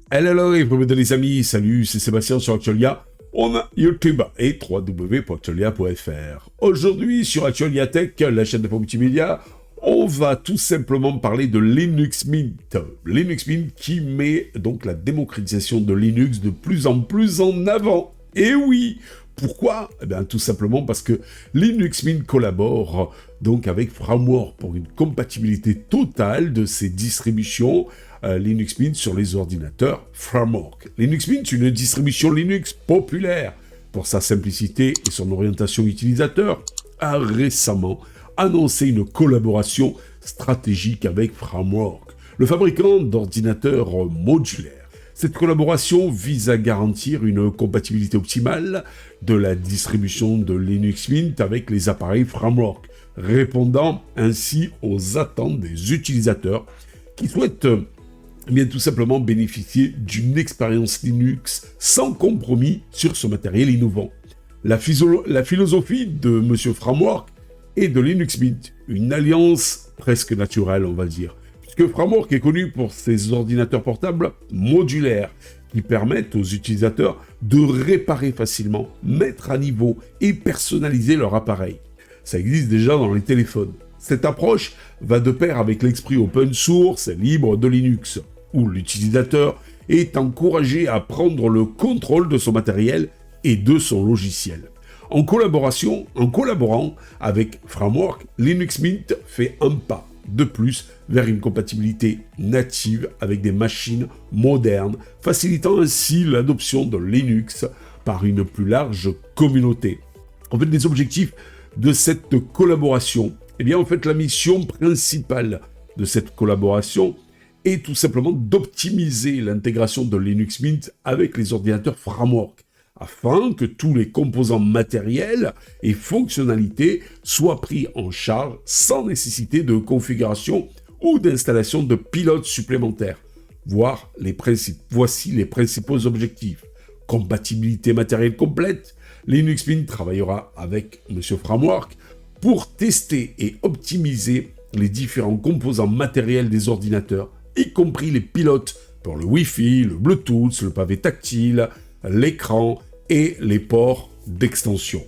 Hello, les amis, salut, c'est Sébastien sur Actualia. On a YouTube et www.actualia.fr. Aujourd'hui, sur Actualia Tech, la chaîne de multimédia, on va tout simplement parler de Linux Mint. Linux Mint qui met donc la démocratisation de Linux de plus en avant. Et oui, pourquoi? Eh bien, tout simplement parce que Linux Mint collabore donc avec Framework pour une compatibilité totale de ses distributions Linux Mint sur les ordinateurs Framework. Linux Mint, une distribution Linux populaire pour sa simplicité et son orientation utilisateur, a récemment annoncé une collaboration stratégique avec Framework, le fabricant d'ordinateurs modulaires. Cette collaboration vise à garantir une compatibilité optimale de la distribution de Linux Mint avec les appareils Framework, répondant ainsi aux attentes des utilisateurs qui souhaitent bien tout simplement bénéficier d'une expérience Linux sans compromis sur ce matériel innovant. La philosophie de M. Framework et de Linux Mint, une alliance presque naturelle, on va dire, puisque Framework est connu pour ses ordinateurs portables modulaires qui permettent aux utilisateurs de réparer facilement, mettre à niveau et personnaliser leur appareil. Ça existe déjà dans les téléphones. Cette approche va de pair avec l'esprit open source et libre de Linux, où l'utilisateur est encouragé à prendre le contrôle de son matériel et de son logiciel. En collaborant avec Framework, Linux Mint fait un pas de plus vers une compatibilité native avec des machines modernes, facilitant ainsi l'adoption de Linux par une plus large communauté. En fait, les objectifs de cette collaboration, la mission principale de cette collaboration est tout simplement d'optimiser l'intégration de Linux Mint avec les ordinateurs Framework, afin que tous les composants matériels et fonctionnalités soient pris en charge sans nécessité de configuration ou d'installation de pilotes supplémentaires. Voici les principaux objectifs. Compatibilité matérielle complète. Linux Mint travaillera avec M. Framework pour tester et optimiser les différents composants matériels des ordinateurs, y compris les pilotes pour le Wi-Fi, le Bluetooth, le pavé tactile, l'écran et les ports d'extension.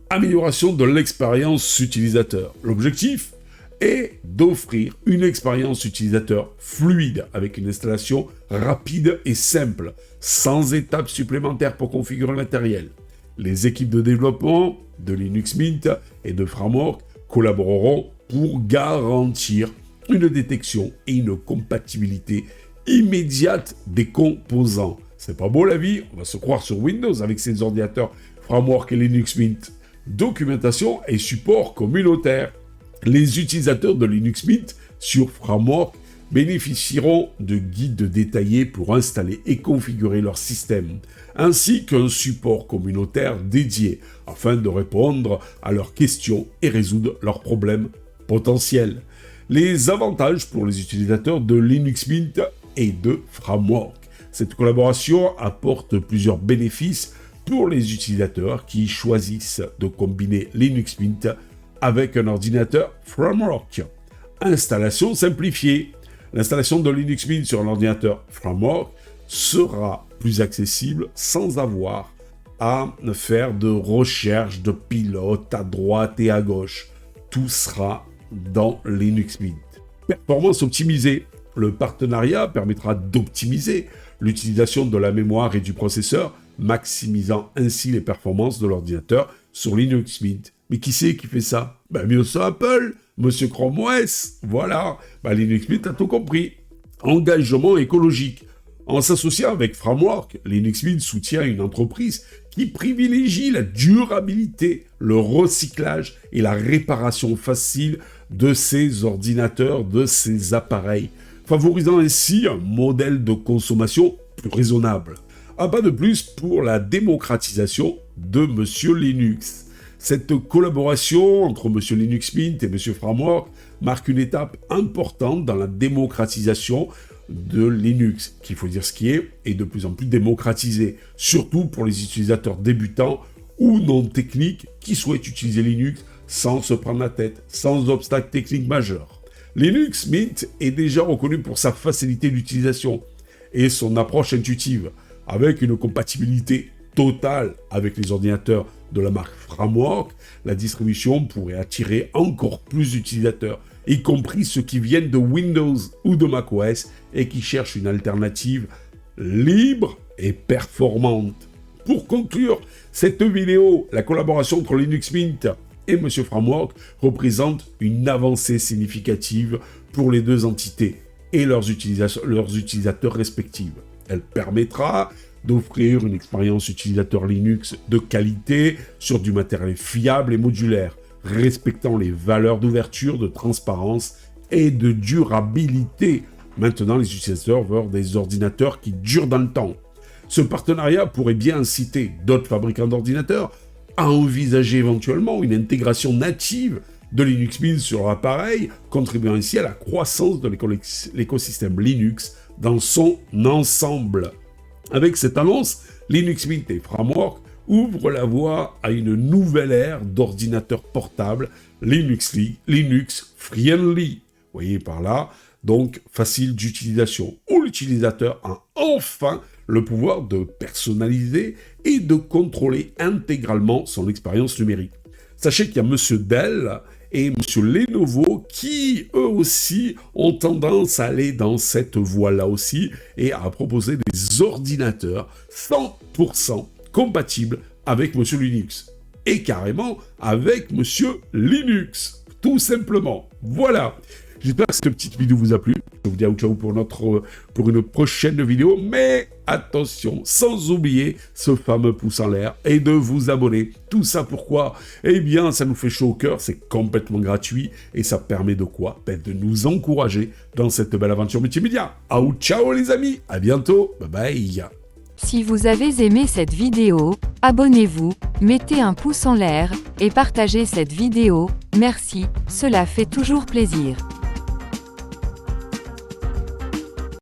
Amélioration de l'expérience utilisateur. L'objectif est d'offrir une expérience utilisateur fluide avec une installation rapide et simple, sans étapes supplémentaires pour configurer le matériel. Les équipes de développement de Linux Mint et de Framework collaboreront pour garantir une détection et une compatibilité immédiate des composants. C'est pas beau la vie, on va se croire sur Windows avec ses ordinateurs Framework et Linux Mint. Documentation et support communautaire. Les utilisateurs de Linux Mint sur Framework bénéficieront de guides détaillés pour installer et configurer leur système, ainsi qu'un support communautaire dédié afin de répondre à leurs questions et résoudre leurs problèmes potentiels. Les avantages pour les utilisateurs de Linux Mint et de Framework. Cette collaboration apporte plusieurs bénéfices pour les utilisateurs qui choisissent de combiner Linux Mint avec un ordinateur Framework. Installation simplifiée. L'installation de Linux Mint sur un ordinateur Framework sera plus accessible sans avoir à faire de recherche de pilotes à droite et à gauche. Tout sera dans Linux Mint. Performance optimisée. Le partenariat permettra d'optimiser l'utilisation de la mémoire et du processeur, maximisant ainsi les performances de l'ordinateur sur Linux Mint. Mais qui c'est qui fait ça? Mieux c'est Apple, Monsieur Chrome OS, voilà. Linux Mint a tout compris. Engagement écologique. En s'associant avec Framework, Linux Mint soutient une entreprise qui privilégie la durabilité, le recyclage et la réparation facile de ses ordinateurs, de ses appareils, favorisant ainsi un modèle de consommation plus raisonnable. Un pas de plus pour la démocratisation de M. Linux. Cette collaboration entre M. Linux Mint et M. Framework marque une étape importante dans la démocratisation de Linux, qu'il faut dire ce qui est de plus en plus démocratisé, surtout pour les utilisateurs débutants ou non techniques qui souhaitent utiliser Linux sans se prendre la tête, sans obstacle technique majeur. Linux Mint est déjà reconnu pour sa facilité d'utilisation et son approche intuitive. Avec une compatibilité totale avec les ordinateurs de la marque Framework, la distribution pourrait attirer encore plus d'utilisateurs, y compris ceux qui viennent de Windows ou de macOS et qui cherchent une alternative libre et performante. Pour conclure cette vidéo, la collaboration entre Linux Mint et Monsieur Framework représente une avancée significative pour les deux entités et leurs utilisateurs respectifs. Elle permettra d'offrir une expérience utilisateur Linux de qualité sur du matériel fiable et modulaire, respectant les valeurs d'ouverture, de transparence et de durabilité. Maintenant, les utilisateurs veulent des ordinateurs qui durent dans le temps. Ce partenariat pourrait bien inciter d'autres fabricants d'ordinateurs à envisager éventuellement une intégration native de Linux Mint sur leur appareil, contribuant ainsi à la croissance de l'écosystème Linux dans son ensemble. Avec cette annonce, Linux Mint et Framework ouvrent la voie à une nouvelle ère d'ordinateurs portables Linux friendly. Vous voyez par là, donc facile d'utilisation, où l'utilisateur a enfin le pouvoir de personnaliser et de contrôler intégralement son expérience numérique. Sachez qu'il y a Monsieur Dell et Monsieur Lenovo qui, eux aussi, ont tendance à aller dans cette voie-là aussi et à proposer des ordinateurs 100% compatibles avec Monsieur Linux. Et carrément avec Monsieur Linux. Tout simplement. Voilà. J'espère que cette petite vidéo vous a plu. Je vous dis ciao pour une prochaine vidéo. Mais attention, sans oublier ce fameux pouce en l'air et de vous abonner. Tout ça pourquoi? Eh bien, ça nous fait chaud au cœur, c'est complètement gratuit et ça permet de quoi? De nous encourager dans cette belle aventure multimédia. Ciao les amis, à bientôt, bye bye. Si vous avez aimé cette vidéo, abonnez-vous, mettez un pouce en l'air et partagez cette vidéo. Merci, cela fait toujours plaisir.